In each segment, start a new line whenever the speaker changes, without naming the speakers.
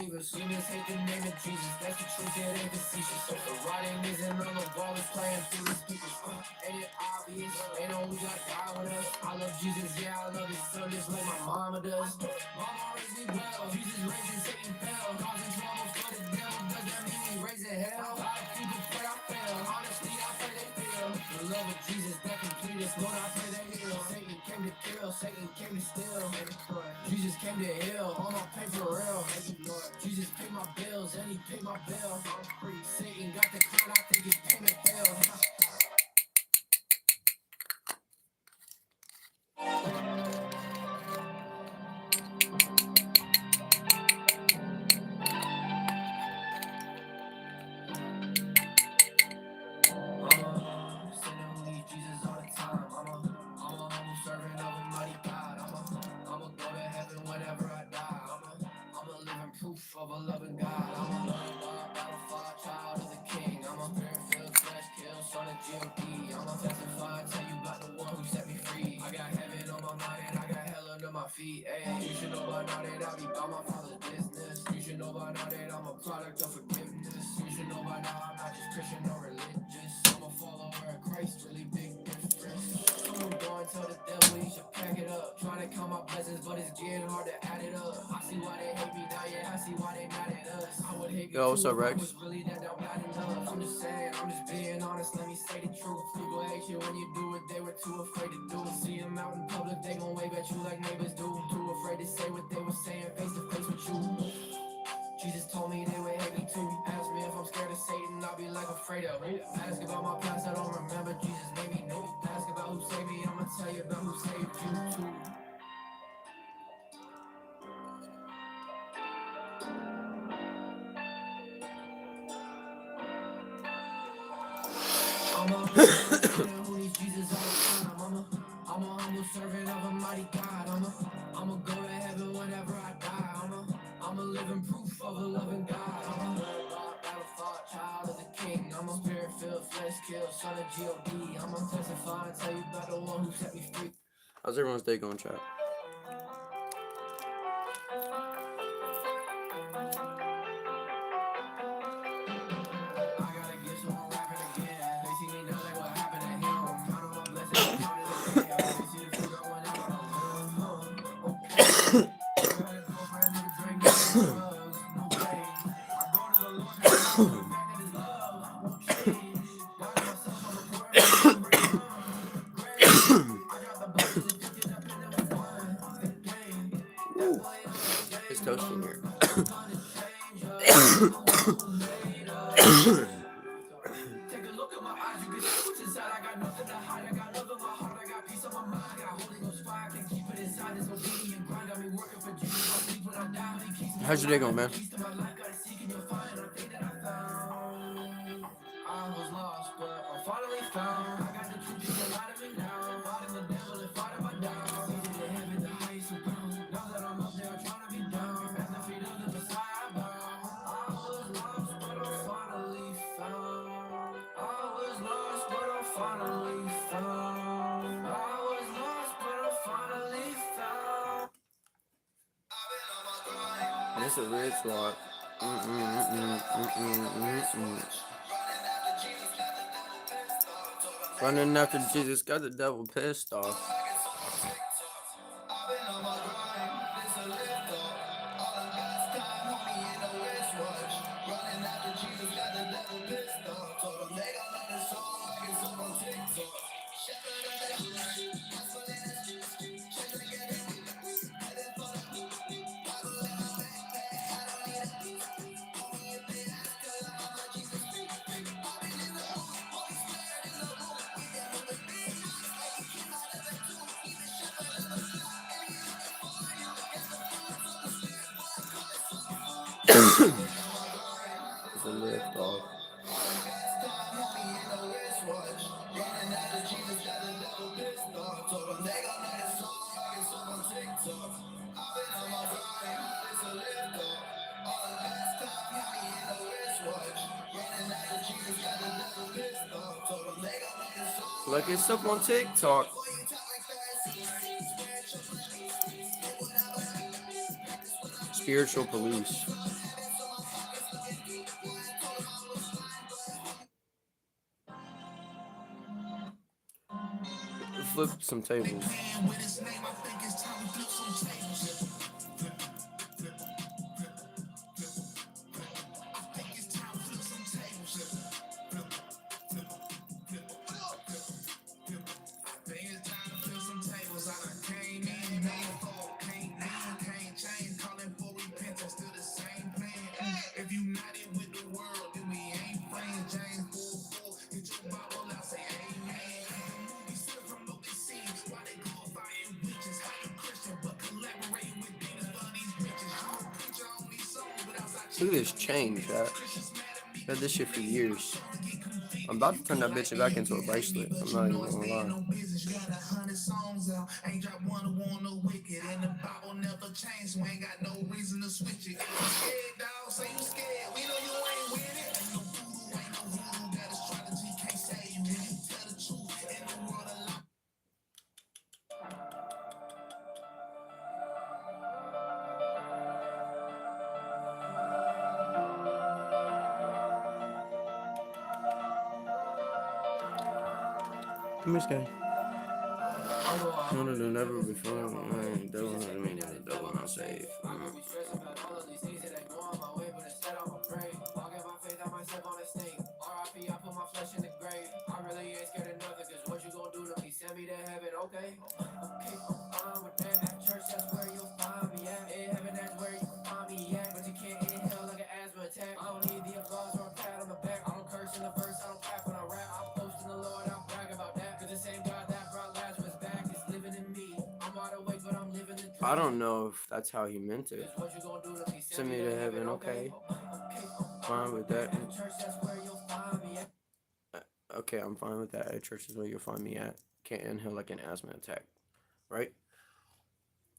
believers. Humans hate the name of Jesus. That's the truth, it ain't facetious. The writing isn't on the wall, it's playing through the speakers. Ain't it obvious? They know we got God with us. I love Jesus, yeah, I love his son just like my mama does. Mama raised me well. Jesus raised and Satan fell. Causing trouble for the devil, does that mean we raise in hell? A lot of people pray I fail. Honestly, I pray they feel the love of Jesus that complete us. Lord, I pray they heal. Satan came to kill, Satan came to steal. Jesus came to heal, all my pain for real. Jesus paid my bills and he paid my bill. I'm free. Satan got the crown, I think his payment failed. Jesus all the time. I'm a humble servant of a mighty God. I'ma go to heaven whenever I die. I'm a living proof of a loving God. I'm a battlefied child of the King. I'm a spirit-filled flesh kill son of G.O.D. I'm a testify, tell you about the one who set me free. I got heaven on my mind and I got hell under my feet. Ay, you should know by now that I be about my father's business. You should know by now that I'm a product of forgiveness. You should know by now I'm not just Christian or religious. I'm a follower of Christ, really big difference. I'm going tell the devil he should pack it up. Trying to count my blessings, but it's getting hard to add it up. I see why they hate me now, yeah, I see why they mad at us. I would hate me
Yo, what's
too
up,
if I
Rex?
was really that bad enough. I'm just saying, I'm just being honest, let me say the truth. People hate you when you do it, they were too afraid to do it. See them out in public, they gon' wave at you like neighbors do. Too afraid to say what they were saying face to face with you. Jesus told me they would hate me too. Ask me if I'm scared of Satan, I'll be like afraid of who. Ask about my past, I don't remember. Jesus made me new. Ask about who saved me, I'ma tell you about who saved you too. I'm a humble who needs Jesus all the time. I'm a humble servant of a mighty God. I'ma go to heaven whenever I die. I'm a living proof of a loving God. I'm a battlefied child of the King. I'm a spirit-filled flesh kill son of G.O.D. I'ma testify and tell you about the one who set me free.
How's everyone's day going, chat? It's toasty in here.
Take a look at my eyes, you can see what's inside. I got nothing to hide, I got love in my heart, I got peace on my mind, I got Holy Ghost fire, I can keep it inside. This obedient grind, I've been working for Jesus. I sleep when I die, he keeps me.
How's your day going, man?
Keys to my life, gotta seek and you'll find. I think that I found. I was lost, but I'm finally found. I got the truth, you can lie to me now. Fighting the devil and fighting my doubts. Easy to heaven, the highest abound. Now that I'm up there, I'm trying to be down. At the feet of the Messiah, I bow. I was lost, but I'm finally found. I was lost, but I'm finally found. I was lost, but I'm finally found.
And it's a weird slot. Running after Jesus got the devil pissed off. It's a lift off. Like it's up on TikTok. Spiritual police. flip some tables.
With his name, I think it's time to flip some tables. I think it's time to flip some tables. I think it's time to flip some tables. I done came in, made fall, can't change. Calling for repentance, still the same plan. If you not in with the world, then we ain't friends. James 4:4, get your Bible out, say amen. The movie straight from what they see. Why they glorifying witches? How you Christian, but collaborating with demons for these bitches. You a preacher on these songs, but outside
Look at this chain, chat. Had this shit for years. I'm about to turn that bitch back into a bracelet. I'm not even gonna lie.
Got 100 songs out, ain't dropped one who want no wicked. And the Bible never changed, so ain't got no reason to switch it. If you scared, dog, say you scared. We know you ain't with it. Ain't no voodoo, got astrology, can't save you. If you tell the truth, in the world a lot.
Come here, Sky. Wanted to never be fun. I ain't doing it. I mean, it's double not safe.
I could be stressing about all of these things that ain't going my way, but instead I'ma pray. Walking my faith, I myself on a stake. RIP, I put my flesh in the grave. I really ain't scared of nothing, cause what you gon' do to me? Send me to heaven, okay? Okay, I'm fine with that. At church, that's where you'll find me at. In heaven, that's where you can find me at. But you can't inhale like an asthma attack. I don't need the applause or a pat on the back. I don't curse in the verse, I don't clap when I rap. I'm posting the Lord, I'll brag about that. Cause the same God that brought Lazarus back is living in me. I'm wide awake, but I'm living in
I don't know if that's how he meant it.
what you gon' do to me?
Send me to heaven, okay? Fine with that.
Church, that's where you'll find me at.
Okay, I'm fine with that. At church is where you'll find me at. Can't inhale like an asthma attack, right?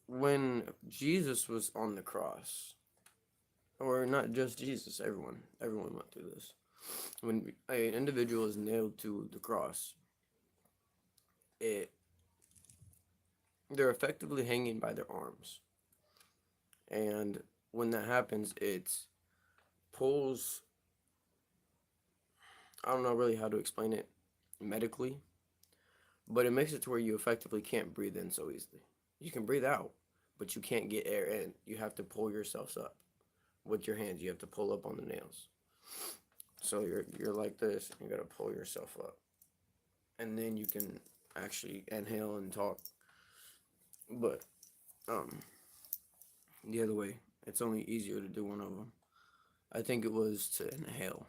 When Jesus was on the cross, or not just Jesus, everyone went through this. When an individual is nailed to the cross, they're effectively hanging by their arms, and when that happens, it pulls. I don't know really how to explain it medically, but it makes it to where you effectively can't breathe in so easily. You can breathe out, but you can't get air in. You have to pull yourselves up with your hands. You have to pull up on the nails. So you're like this. You gotta pull yourself up, and then you can actually inhale and talk. But the other way, it's only easier to do one of them. I think it was to inhale.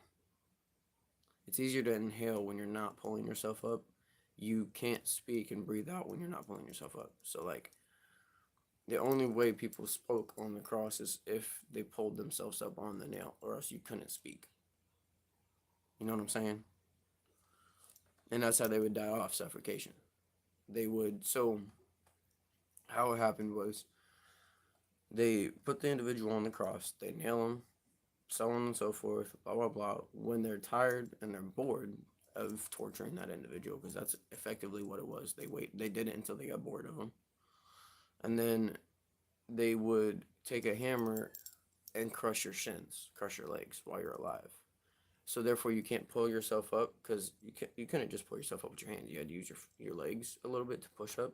It's easier to inhale when you're not pulling yourself up. You can't speak and breathe out when you're not pulling yourself up. So like the only way people spoke on the cross is if they pulled themselves up on the nail, or else you couldn't speak. You know what I'm saying? And that's how they would die off, suffocation. They would, so how it happened was they put the individual on the cross, they nail him, so on and so forth, blah, blah, blah. When they're tired and they're bored of torturing that individual, because that's effectively what it was, they did it until they got bored of him. And then they would take a hammer and crush your shins, crush your legs while you're alive. So therefore, you can't pull yourself up, because you couldn't just pull yourself up with your hands. You had to use your legs a little bit to push up.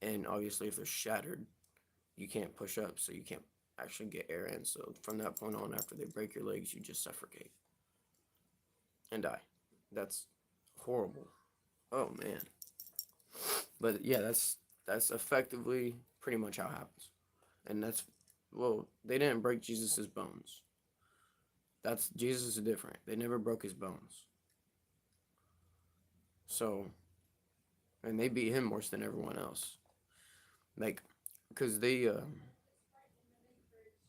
And obviously, if they're shattered, you can't push up, so you can't actually get air in. So from that point on, after they break your legs, you just suffocate and die. That's horrible. Oh man. But yeah, that's effectively pretty much how it happens. And that's, well, they didn't break Jesus's bones. That's, Jesus is different. They never broke his bones. So, and they beat him worse than everyone else. Like, because they,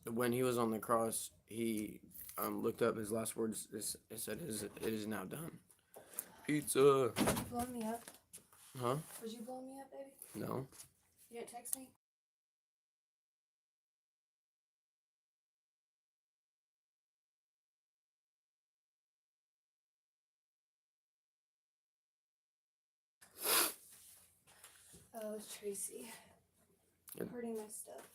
when he was on the cross, he looked up, his last words, it said, it is now done. Pizza.
Blow me up.
Huh?
Would you blow me up, baby?
No.
You didn't text me? Oh, it's Tracy. Hurting my stuff.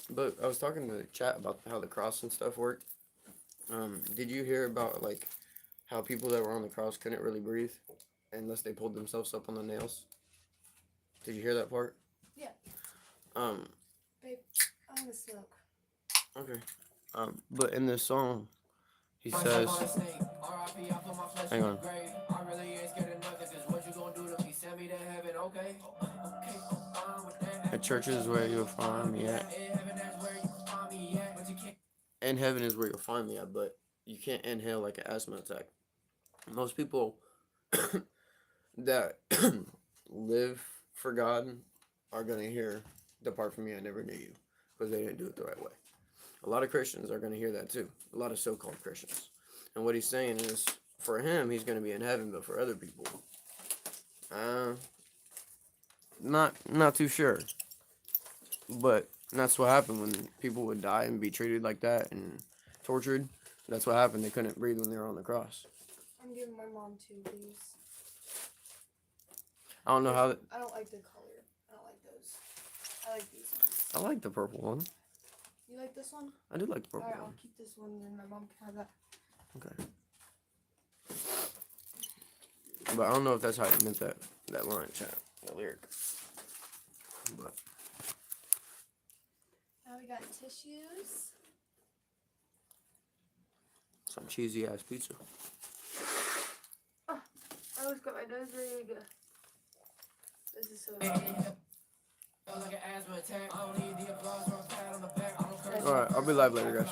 But I was talking to the chat about how the cross and stuff worked. Did you hear about like how people that were on the cross couldn't really breathe unless they pulled themselves up on the nails? Did you hear that part?
Yeah.
Um.
Babe, I want to smoke.
Okay. But in this song, he says, "Hang on." At church is where you'll find me at. In heaven is where you'll find me at, but you can't inhale like an asthma attack. Most people that live for God are going to hear, "Depart from me, I never knew you," because they didn't do it the right way. A lot of Christians are going to hear that too. A lot of so-called Christians. And what he's saying is, for him, he's going to be in heaven, but for other people, not too sure. But that's what happened when people would die and be treated like that and tortured. That's what happened. They couldn't breathe when they were on the cross.
I'm giving my mom two of these.
I don't know how.
I don't like the color. I don't like those. I like these ones.
I like the purple one.
You like this one?
I do like the purple
Alright,
one.
I'll keep this one and my mom can have that.
Okay. But I don't know if that's how you meant that line, chat. The lyric. But
Now we got tissues.
some cheesy ass pizza.
Oh, I always got my nose ready to go. This is so good.
Alright, I'll be live later, guys.